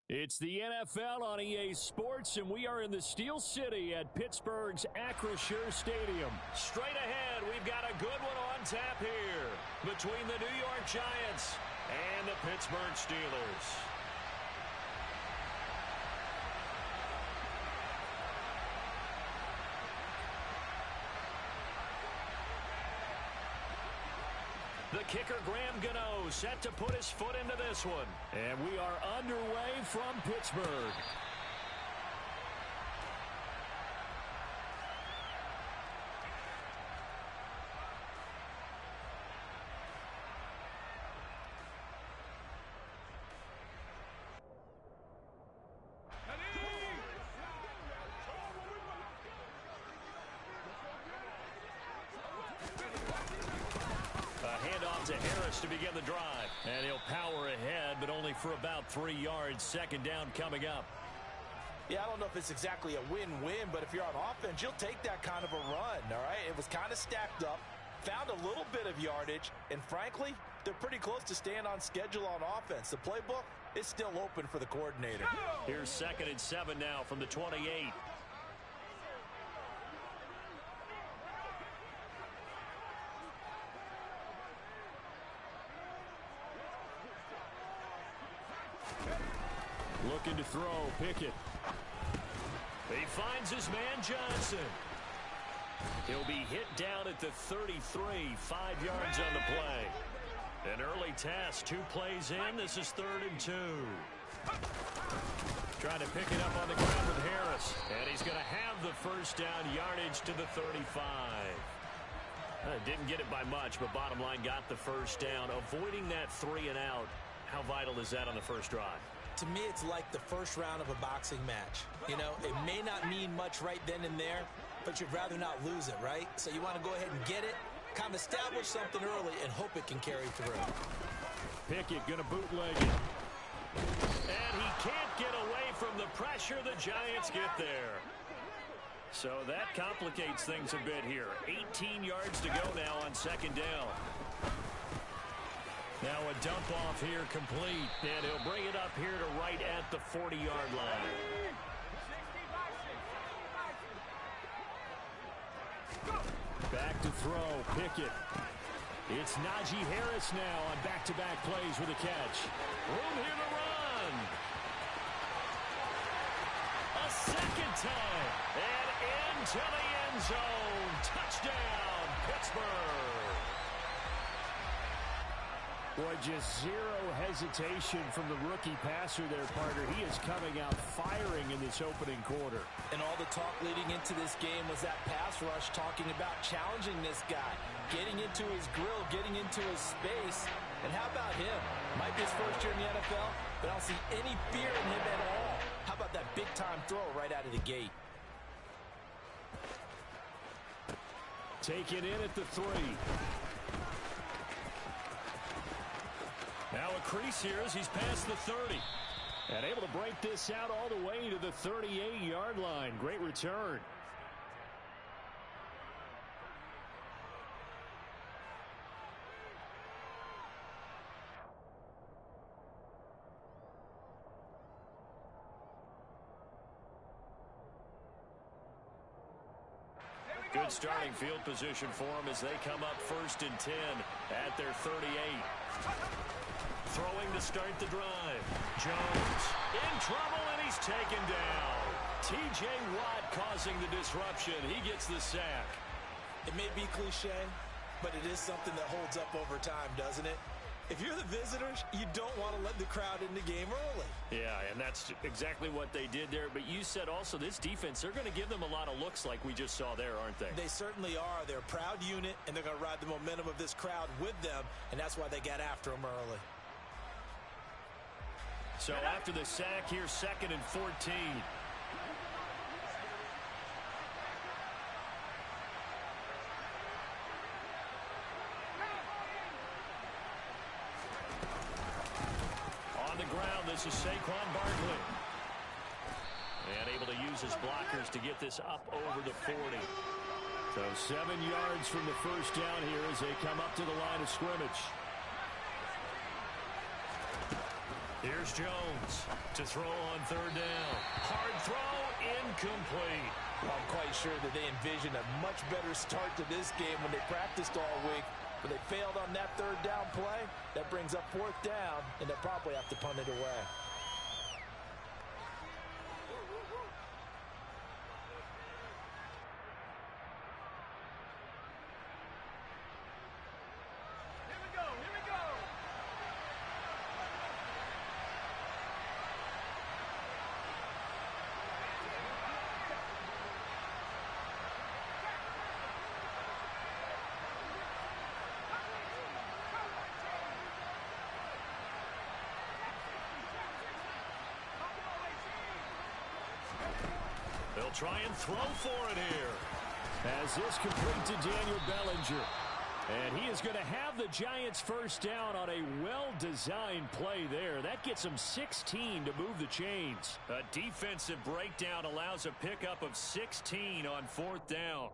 It's the NFL on EA Sports, and we are in the Steel City at Pittsburgh's Acrisure Stadium. Straight ahead, we've got a good one on tap here between the New York Giants and the Pittsburgh Steelers. The kicker, Graham Gano, set to put his foot into this one. And we are underway from Pittsburgh. To Harris to begin the drive. And he'll power ahead, but only for about 3 yards. Second down coming up. Yeah, I don't know if it's exactly a win-win, but if you're on offense, you'll take that kind of a run, all right? It was kind of stacked up, found a little bit of yardage, and frankly, they're pretty close to staying on schedule on offense. The playbook is still open for the coordinator. Here's 2nd and 7 now from the 28. Looking to throw, Pickett. He finds his man Johnson. He'll be hit down at the 33, 5 yards on the play. An early test, 2 plays in. This is 3rd and 2. Trying to pick it up on the ground with Harris. And he's going to have the first down, yardage to the 35. Didn't get it by much, but bottom line got the first down. Avoiding that 3 and out. How vital is that on the first drive? To me, it's like the first round of a boxing match. You know, it may not mean much right then and there, but you'd rather not lose it, right? So you want to go ahead and get it, kind of establish something early, and hope it can carry through. Pickett going to bootleg it. And he can't get away from the pressure. The Giants get there. So that complicates things a bit here. 18 yards to go now on 2nd down. Now a dump off here complete, and he'll bring it up here to right at the 40-yard line. Back to throw, Pickett. It's Najee Harris now on back-to-back plays with a catch. Room here to run. A second time, and into the end zone. Touchdown, Pittsburgh. Boy, just zero hesitation from the rookie passer there, partner. He is coming out firing in this opening quarter. And all the talk leading into this game was that pass rush, talking about challenging this guy, getting into his grill, getting into his space. And how about him? Might be his first year in the NFL, but I don't see any fear in him at all. How about that big-time throw right out of the gate? Taken in at the 3. Now a crease here as he's past the 30. And able to break this out all the way to the 38-yard line. Great return. Good starting field position for them as they come up 1st and 10 at their 38. Throwing to start the drive. Jones in trouble, and he's taken down. T.J. Watt causing the disruption. He gets the sack. It may be cliche, but it is something that holds up over time, doesn't it? If you're the visitors, you don't want to let the crowd in the game early. Yeah, and that's exactly what they did there. But you said also this defense, they're going to give them a lot of looks like we just saw there, aren't they? They certainly are. They're a proud unit, and they're going to ride the momentum of this crowd with them, and that's why they got after them early. So after the sack, here's 2nd and 14. On the ground, this is Saquon Barkley. And able to use his blockers to get this up over the 40. So 7 yards from the first down here as they come up to the line of scrimmage. Here's Jones to throw on third down. Hard throw, incomplete. Well, I'm quite sure that they envisioned a much better start to this game when they practiced all week. But they failed on that third down play. That brings up fourth down, and they'll probably have to punt it away. They'll try and throw for it here. As this complete to Daniel Bellinger. And he is going to have the Giants first down on a well-designed play there. That gets them 16 to move the chains. A defensive breakdown allows a pickup of 16 on fourth down.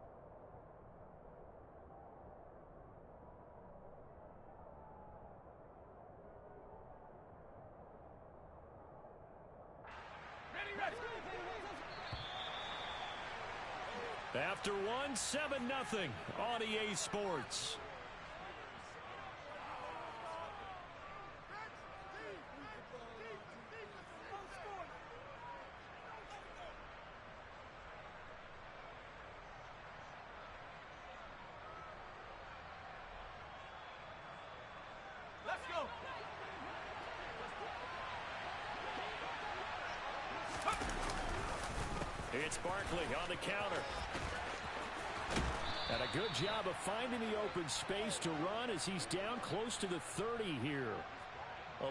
After one, 7-0 on EA Sports. Let's go. It's Barkley on the counter. And a good job of finding the open space to run as he's down close to the 30 here.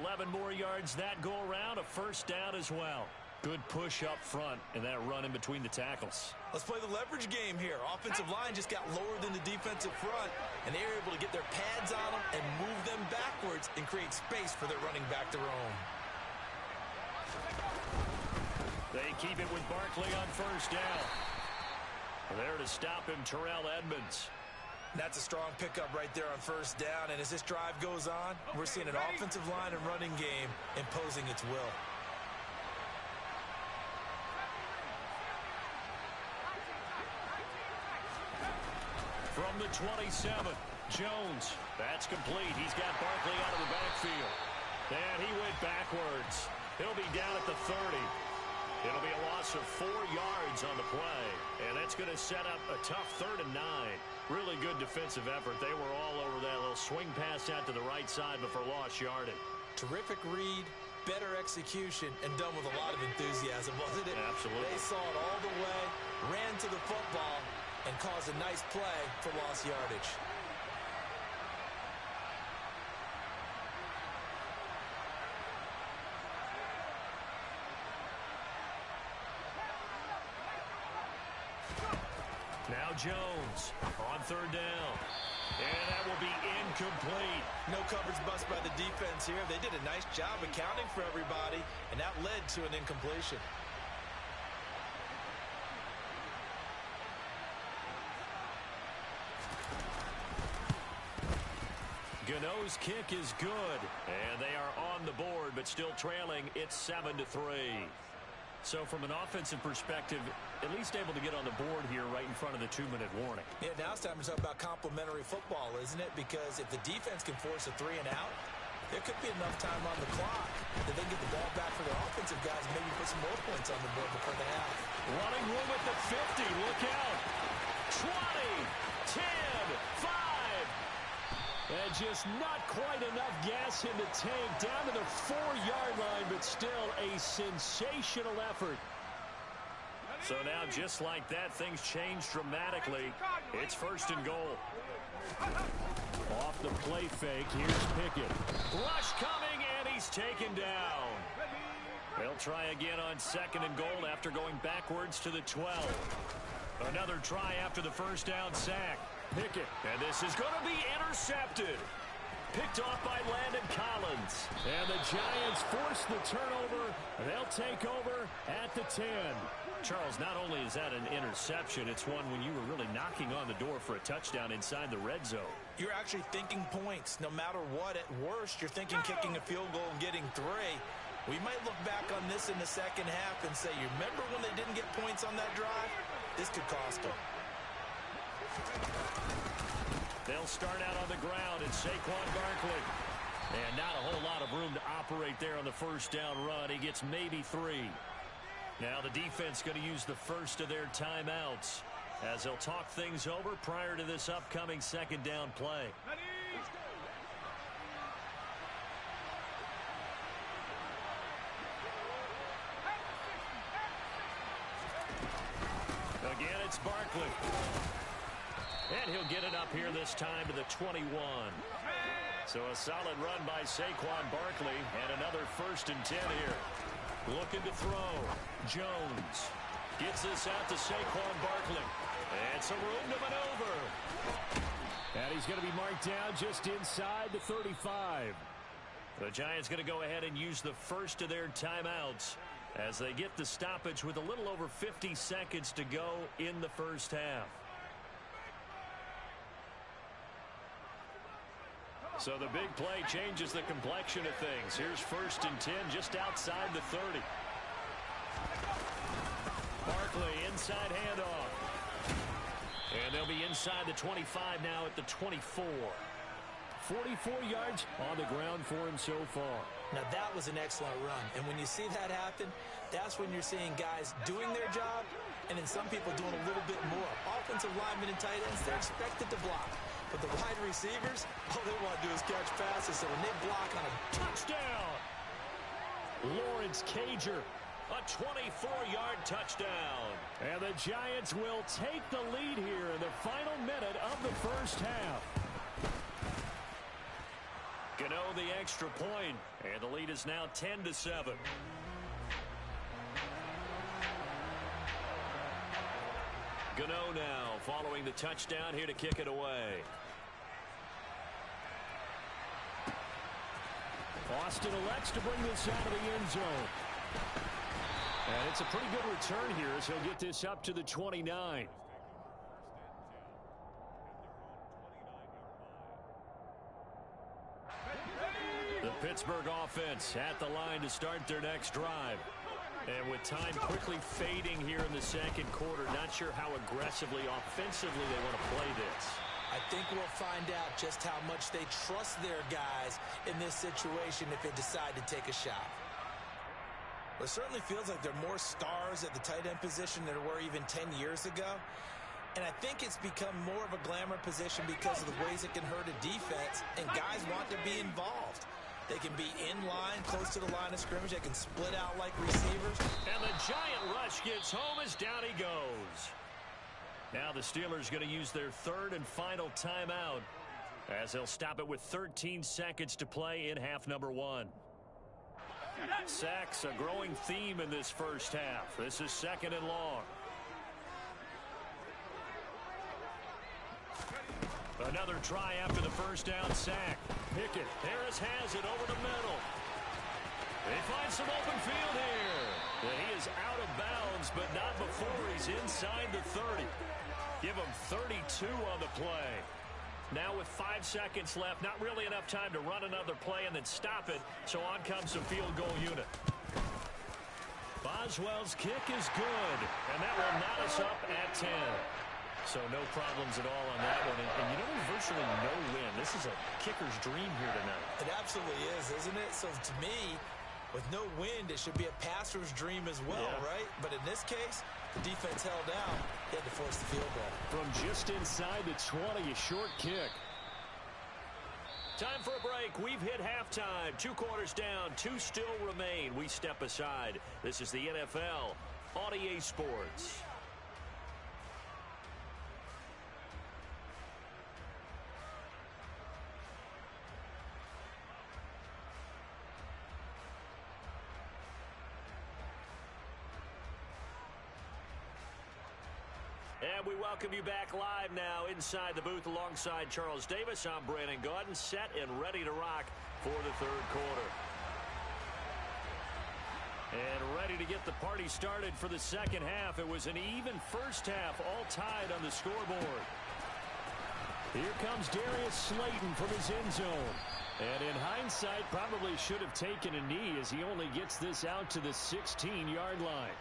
11 more yards that go around, a first down as well. Good push up front and that run in between the tackles. Let's play the leverage game here. Offensive line just got lower than the defensive front, and they were able to get their pads on them and move them backwards and create space for their running back to roam. They keep it with Barkley on first down. There to stop him, Terrell Edmonds. That's a strong pickup right there on first down, and as this drive goes on, we're seeing an offensive line and running game imposing its will. From the 27, Jones. That's complete. He's got Barkley out of the backfield. And he went backwards. He'll be down at the 30. It'll be a loss of 4 yards on the play. And that's going to set up a tough 3rd and 9. Really good defensive effort. They were all over that little swing pass out to the right side before lost yardage. Terrific read, better execution, and done with a lot of enthusiasm, wasn't it? Absolutely. They saw it all the way, ran to the football, and caused a nice play for lost yardage. Now Jones on 3rd down. And that will be incomplete. No coverage bust by the defense here. They did a nice job accounting for everybody, and that led to an incompletion. Gano's kick is good. And they are on the board, but still trailing. It's 7-3. So from an offensive perspective, at least able to get on the board here right in front of the 2-minute warning. Yeah, now it's time to talk about complementary football, isn't it? Because if the defense can force a 3 and out, there could be enough time on the clock that they can get the ball back for their offensive guys and maybe put some more points on the board before the half. Running room at the 50. Look out. 20, 10, 5. And just not quite enough gas in the tank. Down to the 4-yard line, but still a sensational effort. So now, just like that, things change dramatically. It's 1st and goal. Off the play fake, here's Pickett. Rush coming, and he's taken down. They'll try again on 2nd and goal after going backwards to the 12. Another try after the first down sack. Pickett, and this is going to be intercepted. Picked off by Landon Collins. And the Giants force the turnover. They'll take over at the 10. Charles, not only is that an interception, it's one when you were really knocking on the door for a touchdown inside the red zone. You're actually thinking points. No matter what, at worst, you're thinking kicking a field goal and getting 3. We might look back on this in the second half and say, you remember when they didn't get points on that drive? This could cost them. They'll start out on the ground, and Saquon Barkley. And not a whole lot of room to operate there on the first down run. He gets maybe 3. Now the defense going to use the first of their timeouts as they'll talk things over prior to this upcoming second down play. Again, it's Barkley. And he'll get it up here this time to the 21. So a solid run by Saquon Barkley and another 1st and 10 here. Looking to throw. Jones gets this out to Saquon Barkley. And some room to maneuver. And he's going to be marked down just inside the 35. The Giants going to go ahead and use the first of their timeouts as they get the stoppage with a little over 50 seconds to go in the first half. So the big play changes the complexion of things. Here's 1st and 10 just outside the 30. Barkley inside handoff. And they'll be inside the 25 now at the 24. 44 yards on the ground for him so far. Now that was an excellent run. And when you see that happen, that's when you're seeing guys doing their job and then some people doing a little bit more. Offensive linemen and tight ends, they're expected to block. But the wide receivers, all they want to do is catch passes. So when they block on a touchdown, Lawrence Cager, a 24-yard touchdown. And the Giants will take the lead here in the final minute of the first half. Gano the extra point, and the lead is now 10-7. Gano now following the touchdown here to kick it away. Austin elects to bring this out of the end zone. And it's a pretty good return here as he'll get this up to the 29. The Pittsburgh offense at the line to start their next drive. And with time quickly fading here in the second quarter, not sure how aggressively, offensively they want to play this. I think we'll find out just how much they trust their guys in this situation if they decide to take a shot. It certainly feels like there are more stars at the tight end position than there were even 10 years ago. And I think it's become more of a glamour position because of the ways it can hurt a defense, and guys want to be involved. They can be in line, close to the line of scrimmage. They can split out like receivers. And the giant rush gets home as down he goes. Now the Steelers going to use their third and final timeout as they'll stop it with 13 seconds to play in half number 1. Sacks, a growing theme in this first half. This is second and long. Another try after the first down sack. Pickett, Harris has it over the middle. They find some open field here. And he is out of bounds, but not before he's inside the 30. Give him 32 on the play. Now with 5 seconds left, not really enough time to run another play and then stop it, so on comes the field goal unit. Boswell's kick is good, and that will knot us up at 10. So no problems at all on that one. And you know, virtually no win. This is a kicker's dream here tonight. It absolutely is, isn't it? So to me, with no wind, it should be a passer's dream as well, right? But in this case, the defense held down. They had to force the field goal. From just inside the 20, a short kick. Time for a break. We've hit halftime. 2 quarters down. 2 still remain. We step aside. This is the NFL on EA Sports. And we welcome you back live now inside the booth alongside Charles Davis. I'm Brandon Gaudin, set and ready to rock for the third quarter. And ready to get the party started for the second half. It was an even first half, all tied on the scoreboard. Here comes Darius Slayton from his end zone. And in hindsight, probably should have taken a knee as he only gets this out to the 16-yard line.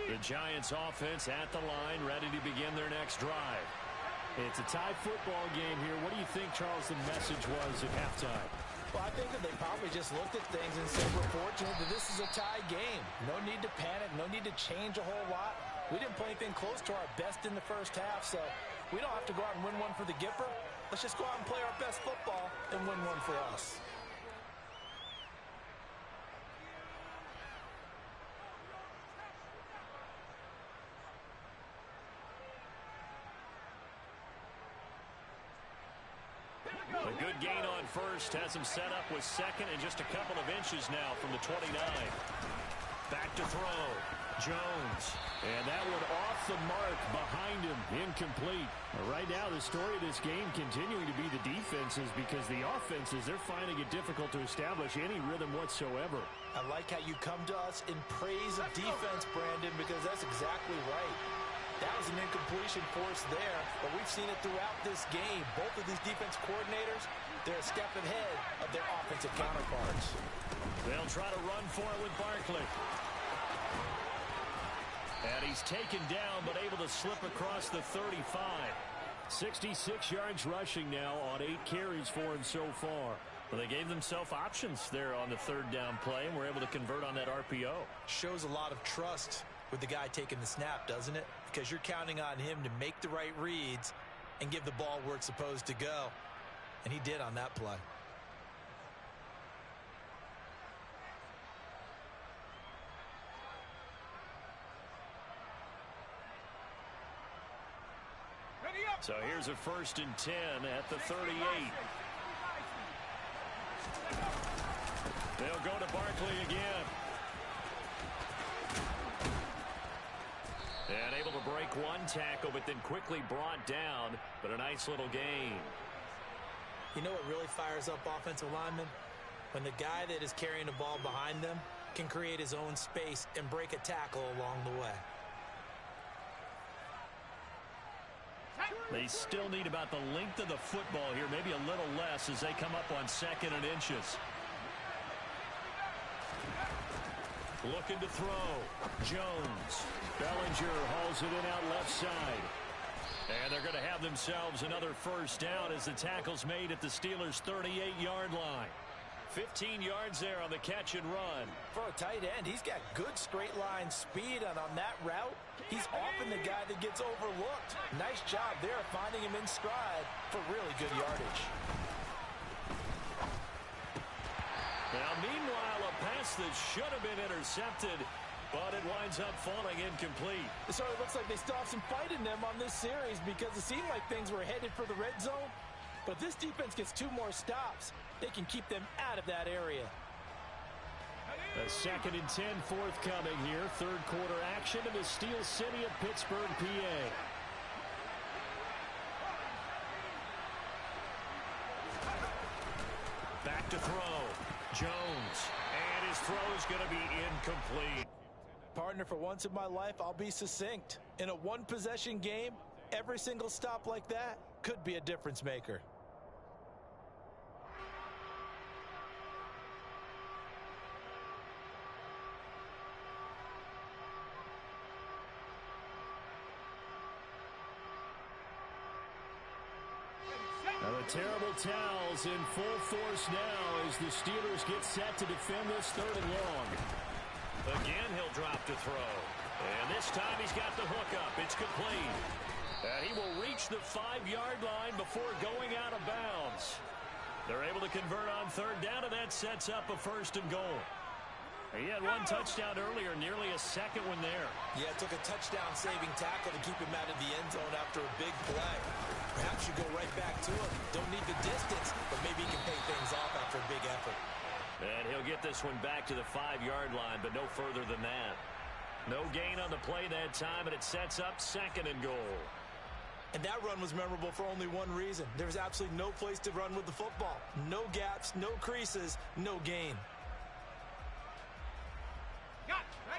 The Giants offense at the line, ready to begin their next drive. It's a tie football game here. What do you think, Charles, the message was at halftime? Well, I think that they probably just looked at things and said, we're fortunate that this is a tie game. No need to panic, no need to change a whole lot. We didn't play anything close to our best in the first half, so we don't have to go out and win one for the Gipper. Let's just go out and play our best football and win one for us. A good gain on first has him set up with second and just a couple of inches now from the 29. Back to throw. Jones. And that one off the mark behind him. Incomplete. Right now, the story of this game continuing to be the defenses because the offenses, they're finding it difficult to establish any rhythm whatsoever. I like how you come to us in praise of defense, Brandon, because that's exactly right. That was an incompletion force there, but we've seen it throughout this game. Both of these defense coordinators, they're a step ahead of their offensive counterparts. They'll try to run for it with Barkley. And he's taken down, but able to slip across the 35. 66 yards rushing now on 8 carries for him so far. Well, they gave themselves options there on the third down play, and were able to convert on that RPO. Shows a lot of trust with the guy taking the snap, doesn't it? Because you're counting on him to make the right reads and give the ball where it's supposed to go. And he did on that play. So here's a 1st and 10 at the 38. They'll go to Barkley again. And able to break one tackle, but then quickly brought down. But a nice little gain. You know what really fires up offensive linemen? When the guy that is carrying the ball behind them can create his own space and break a tackle along the way. They still need about the length of the football here, maybe a little less as they come up on 2nd and inches. Looking to throw. Jones. Bellinger hauls it in out left side. And they're going to have themselves another 1st down as the tackle's made at the Steelers' 38-yard line. 15 yards there on the catch and run. For a tight end, he's got good straight line speed, and on that route, he's often the guy that gets overlooked. Nice job there finding him in stride for really good yardage. Now, meanwhile, a pass that should have been intercepted, but it winds up falling incomplete. It sort of looks like they still have some fight in them on this series because it seemed like things were headed for the red zone. But this defense gets 2 more stops. They can keep them out of that area. A 2nd and 10 forthcoming here. 3rd quarter action in the Steel City of Pittsburgh, PA. Back to throw. Jones. And his throw is going to be incomplete. Partner, for once in my life, I'll be succinct. In a one-possession game, every single stop like that could be a difference maker. Now the terrible towels in full force now as the Steelers get set to defend this 3rd and long. Again, he'll drop to throw. And this time he's got the hook up. It's complete. And he will reach the 5-yard line before going out of bounds. They're able to convert on 3rd down, and that sets up a 1st and goal. He had one touchdown earlier, nearly a 2nd one there. Yeah, it took a touchdown-saving tackle to keep him out of the end zone after a big play. Perhaps you go right back to him. Don't need the distance, but maybe he can pay things off after a big effort. And he'll get this one back to the 5-yard line, but no further than that. No gain on the play that time, and it sets up 2nd and goal. And that run was memorable for only one reason. There was absolutely no place to run with the football. No gaps, no creases, no gain.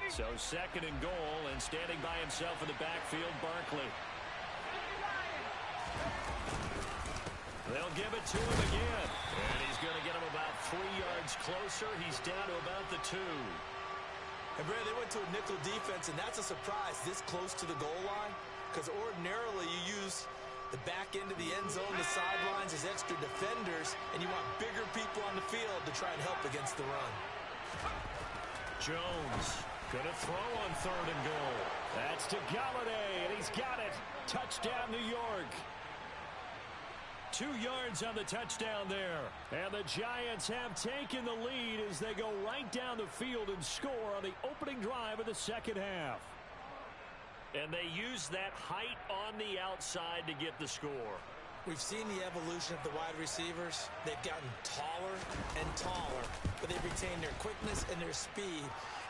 So 2nd and goal, and standing by himself in the backfield, Barkley. They'll give it to him again. And he's going to get him about 3 yards closer. He's down to about the 2. And Brad, they went to a nickel defense, and that's a surprise this close to the goal line. Because ordinarily you use the back end of the end zone, the sidelines as extra defenders, and you want bigger people on the field to try and help against the run. Jones going to throw on 3rd and goal. That's to Galladay, and he's got it. Touchdown, New York. 2 yards on the touchdown there. And the Giants have taken the lead as they go right down the field and score on the opening drive of the 2nd half. And they use that height on the outside to get the score. We've seen the evolution of the wide receivers. They've gotten taller and taller, but they've retained their quickness and their speed.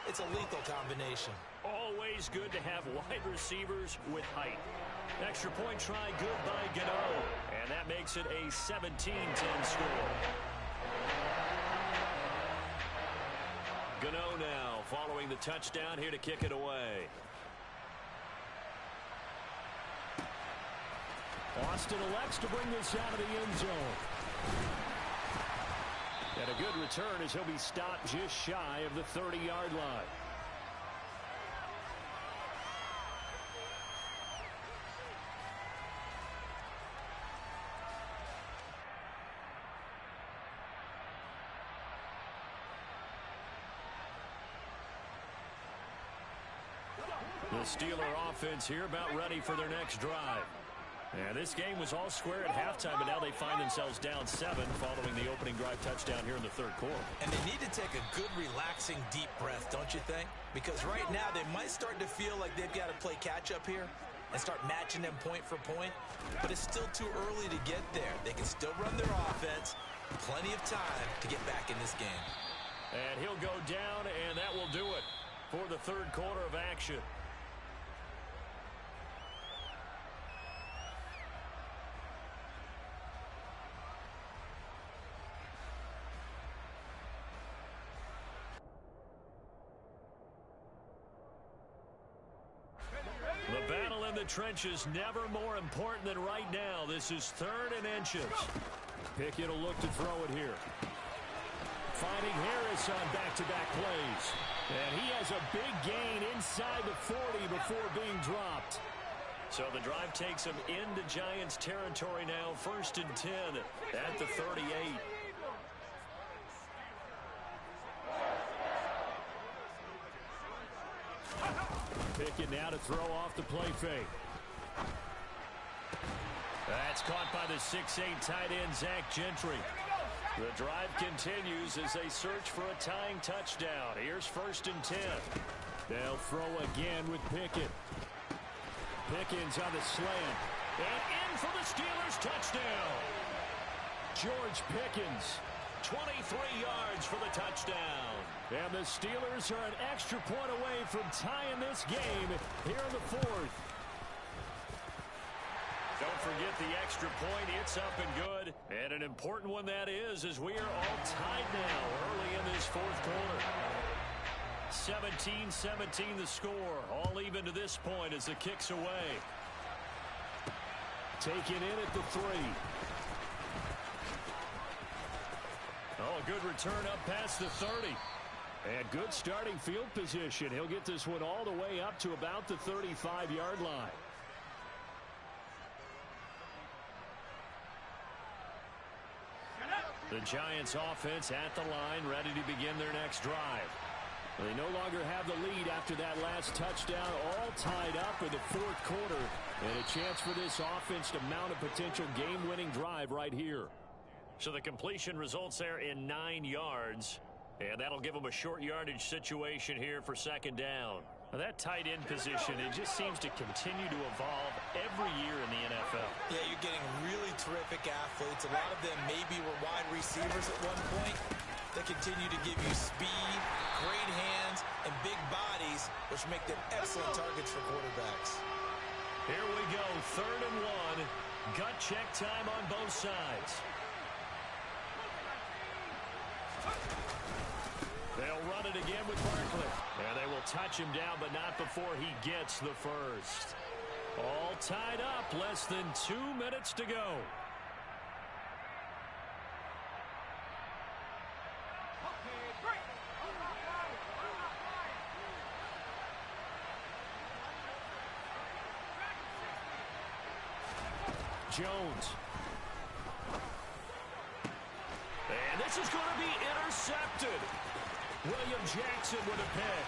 It's a lethal combination. Always good to have wide receivers with height. Extra point try good by Gano. And that makes it a 17-10 score. Gano now following the touchdown here to kick it away. Austin elects to bring this out of the end zone. And a good return as he'll be stopped just shy of the 30-yard line. The Steeler offense here about ready for their next drive. And this game was all square at halftime, but now they find themselves down 7 following the opening drive touchdown here in the 3rd quarter. And they need to take a good, relaxing, deep breath, don't you think? Because right now they might start to feel like they've got to play catch-up here and start matching them point for point. But it's still too early to get there. They can still run their offense. Plenty of time to get back in this game. And he'll go down, and that will do it for the 3rd quarter of action. The battle in the trenches never more important than right now. This is 3rd and inches. Pickett will look to throw it here. Finding Harris on back-to-back plays. And he has a big gain inside the 40 before being dropped. So the drive takes him into Giants territory now. 1st and 10 at the 38. Pickett now to throw off the play fake. That's caught by the 6'8" tight end, Zach Gentry. The drive continues as they search for a tying touchdown. Here's 1st and 10. They'll throw again with Pickett. Pickens on the slant. And in for the Steelers touchdown. George Pickens, 23 yards for the touchdown. And the Steelers are an extra point away from tying this game here in the 4th. Don't forget the extra point. It's up and good. And an important one that is, as we are all tied now early in this 4th quarter. 17-17 the score. All even to this point as the kick's away. Taken in at the 3. Oh, a good return up past the 30. And good starting field position. He'll get this one all the way up to about the 35-yard line. The Giants offense at the line, ready to begin their next drive. They no longer have the lead after that last touchdown, all tied up in the 4th quarter. And a chance for this offense to mount a potential game-winning drive right here. So the completion results there in 9 yards. And that'll give them a short yardage situation here for 2nd down. Now that tight end position, it just seems to continue to evolve every year in the NFL. Yeah, you're getting really terrific athletes. A lot of them maybe were wide receivers at one point. They continue to give you speed, great hands, and big bodies, which make them excellent targets for quarterbacks. Here we go, 3rd and 1. Gut check time on both sides. They'll run it again with Barkley. And they will touch him down, but not before he gets the first. All tied up, less than 2 minutes to go. Jones. And this is going to be intercepted. William Jackson with a pick.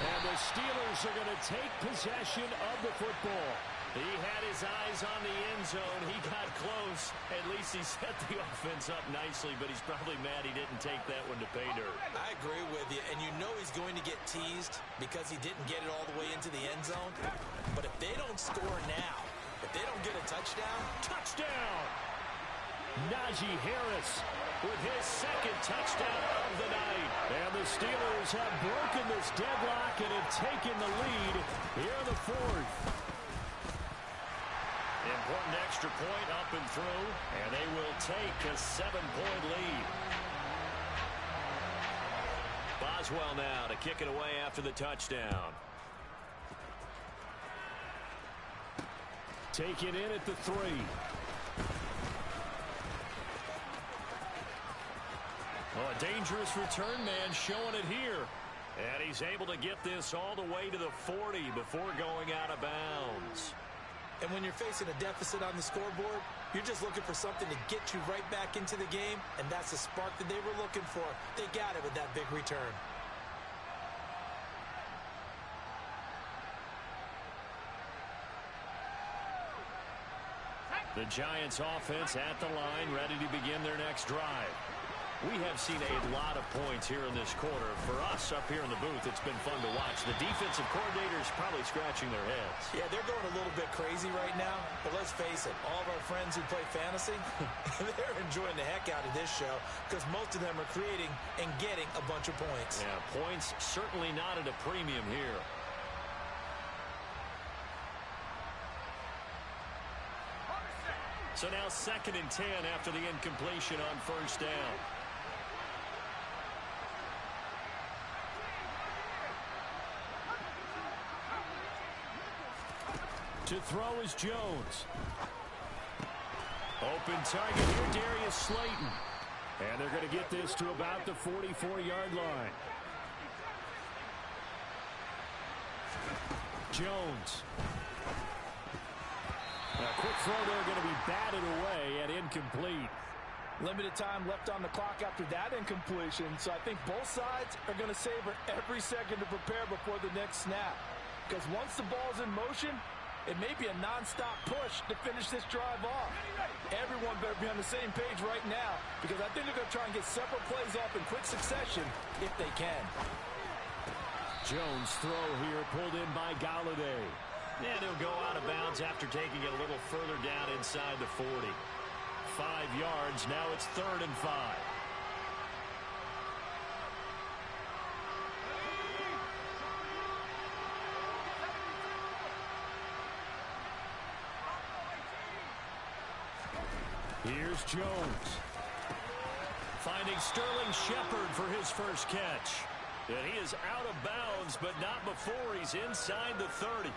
And the Steelers are going to take possession of the football. He had his eyes on the end zone. He got close. At least he set the offense up nicely, but he's probably mad he didn't take that one to pay dirt. I agree with you, and you know he's going to get teased because he didn't get it all the way into the end zone. But if they don't score now, if they don't get a touchdown... Touchdown! Najee Harris with his 2nd touchdown of the night. And the Steelers have broken this deadlock and have taken the lead here in the 4th. Important extra point up and through, and they will take a 7-point lead. Boswell now to kick it away after the touchdown. Take it in at the 3. Oh, a dangerous return man showing it here. And he's able to get this all the way to the 40 before going out of bounds. And when you're facing a deficit on the scoreboard, you're just looking for something to get you right back into the game, and that's the spark that they were looking for. They got it with that big return. The Giants offense at the line, ready to begin their next drive. We have seen a lot of points here in this quarter. For us up here in the booth, it's been fun to watch. The defensive coordinators probably scratching their heads. Yeah, they're going a little bit crazy right now. But let's face it, all of our friends who play fantasy, they're enjoying the heck out of this show because most of them are creating and getting a bunch of points. Yeah, points certainly not at a premium here. So now 2nd and 10 after the incompletion on 1st down. To throw is Jones. Open target here, Darius Slayton. And they're going to get this to about the 44-yard line. Jones. A quick throw there going to be batted away and incomplete. Limited time left on the clock after that incompletion, so I think both sides are going to savor every second to prepare before the next snap. Because once the ball's in motion, it may be a non-stop push to finish this drive off. Everyone better be on the same page right now because I think they're going to try and get several plays off in quick succession if they can. Jones' throw here pulled in by Galladay. And he'll go out of bounds after taking it a little further down inside the 40. 5 yards. Now it's 3rd and 5. Here's Jones. Finding Sterling Shepard for his first catch. And he is out of bounds, but not before he's inside the 30.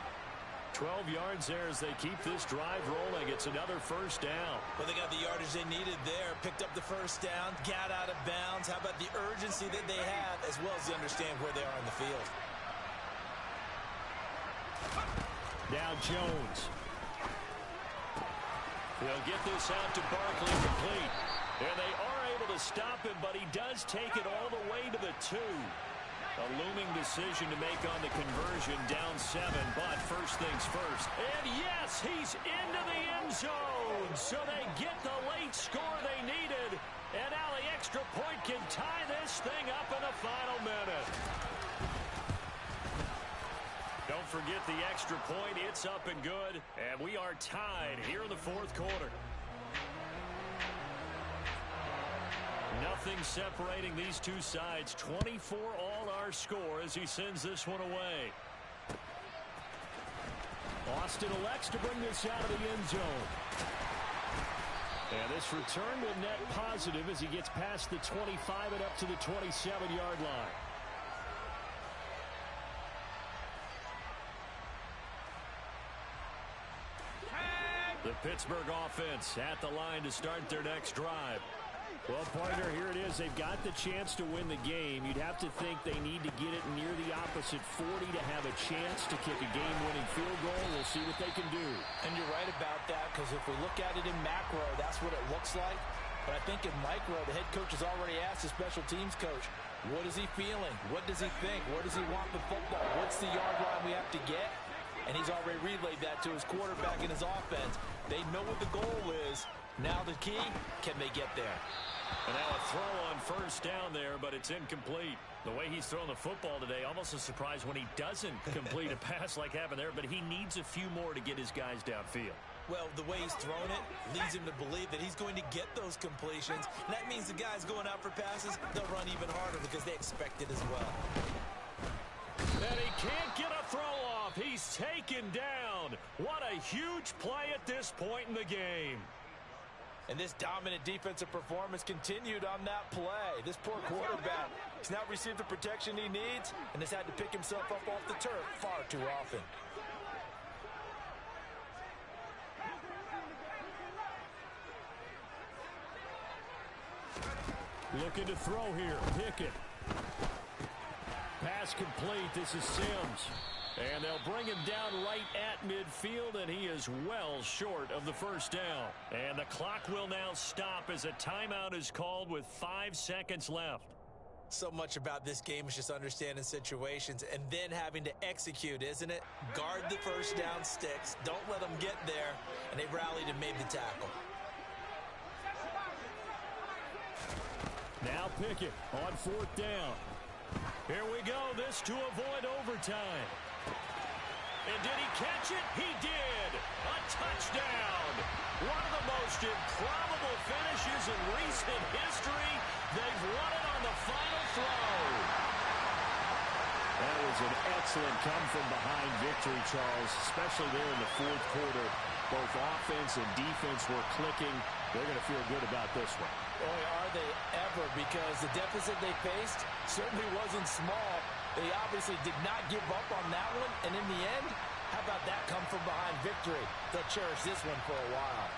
12 yards there as they keep this drive rolling. It's another 1st down. Well, they got the yardage they needed there. Picked up the 1st down, got out of bounds. How about the urgency that they have, as well as they understand where they are in the field. Now Jones. They'll get this out to Barkley complete. And they are able to stop him, but he does take it all the way to the 2. A looming decision to make on the conversion, down 7, but first things first. And yes, he's into the end zone. So they get the late score they needed. And now the extra point can tie this thing up in the final minute. Don't forget the extra point. It's up and good. And we are tied here in the 4th quarter. Nothing separating these two sides. 24 all our score as he sends this one away. Austin elects to bring this out of the end zone. And this return will net positive as he gets past the 25 and up to the 27-yard line. The Pittsburgh offense at the line to start their next drive. Well, partner, here it is. They've got the chance to win the game. You'd have to think they need to get it near the opposite 40 to have a chance to kick a game-winning field goal. We'll see what they can do. And you're right about that, because if we look at it in macro, that's what it looks like. But I think in micro, the head coach has already asked the special teams coach, what is he feeling? What does he think? Where does he want the football? What's the yard line we have to get? And he's already relayed that to his quarterback and his offense. They know what the goal is. Now the key, can they get there? And now a throw on first down there, but it's incomplete. The way he's throwing the football today, almost a surprise when he doesn't complete a pass like happened there, but he needs a few more to get his guys downfield. Well, the way he's thrown it leads him to believe that he's going to get those completions. And that means the guys going out for passes, they'll run even harder because they expect it as well. And he can't get a throw off. He's taken down. What a huge play at this point in the game. And this dominant defensive performance continued on that play. This poor quarterback has now received the protection he needs and has had to pick himself up off the turf far too often. Looking to throw here. Pickett. Pass complete. This is Sims. And they'll bring him down right at midfield, and he is well short of the first down. And the clock will now stop as a timeout is called with 5 seconds left. So much about this game is just understanding situations and then having to execute, isn't it? Guard the first down sticks. Don't let them get there. And they rallied and made the tackle. Now Pickett on fourth down. Here we go. This to avoid overtime. And did he catch it? He did. A touchdown. One of the most improbable finishes in recent history. They've won it on the final throw. That was an excellent come-from-behind victory, Charles, especially there in the fourth quarter. Both offense and defense were clicking. They're going to feel good about this one. Boy, are they ever, because the deficit they faced certainly wasn't small. They obviously did not give up on that one, and in the end, how about that come-from-behind victory? They'll cherish this one for a while.